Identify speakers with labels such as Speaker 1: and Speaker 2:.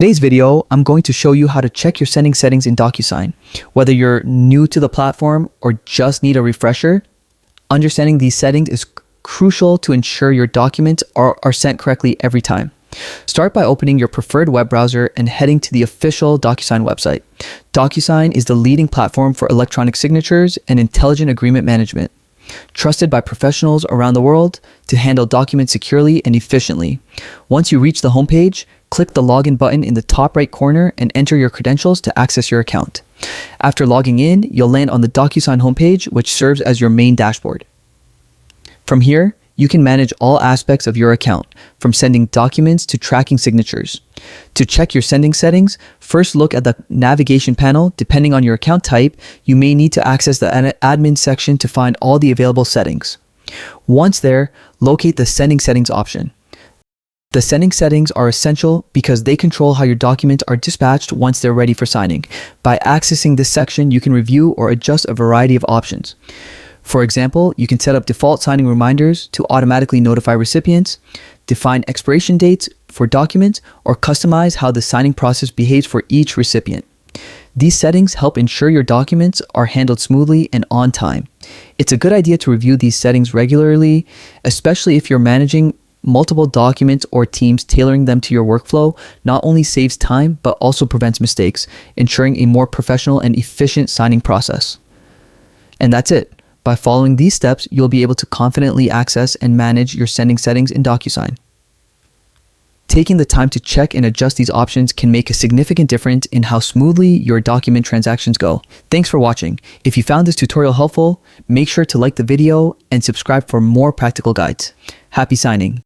Speaker 1: Today's video, I'm going to show you how to check your sending settings in Docusign. Whether you're new to the platform or just need a refresher, understanding these settings is crucial to ensure your documents are sent correctly every time. Start by opening your preferred web browser and heading to the official Docusign website. Docusign is the leading platform for electronic signatures and intelligent agreement management, trusted by professionals around the world to handle documents securely and efficiently. Once you reach the homepage, click the login button in the top right corner and enter your credentials to access your account. After logging in, you'll land on the Docusign homepage, which serves as your main dashboard. From here, you can manage all aspects of your account, from sending documents to tracking signatures. To check your sending settings, first look at the navigation panel. Depending on your account type, you may need to access the admin section to find all the available settings. Once there, locate the sending settings option. The sending settings are essential because they control how your documents are dispatched once they're ready for signing. By accessing this section, you can review or adjust a variety of options. For example, you can set up default signing reminders to automatically notify recipients, define expiration dates for documents, or customize how the signing process behaves for each recipient. These settings help ensure your documents are handled smoothly and on time. It's a good idea to review these settings regularly, especially if you're managing multiple documents or teams. Tailoring them to your workflow not only saves time, but also prevents mistakes, ensuring a more professional and efficient signing process. And that's it. By following these steps, you'll be able to confidently access and manage your sending settings in Docusign. Taking the time to check and adjust these options can make a significant difference in how smoothly your document transactions go. Thanks for watching. If you found this tutorial helpful, make sure to like the video and subscribe for more practical guides. Happy signing!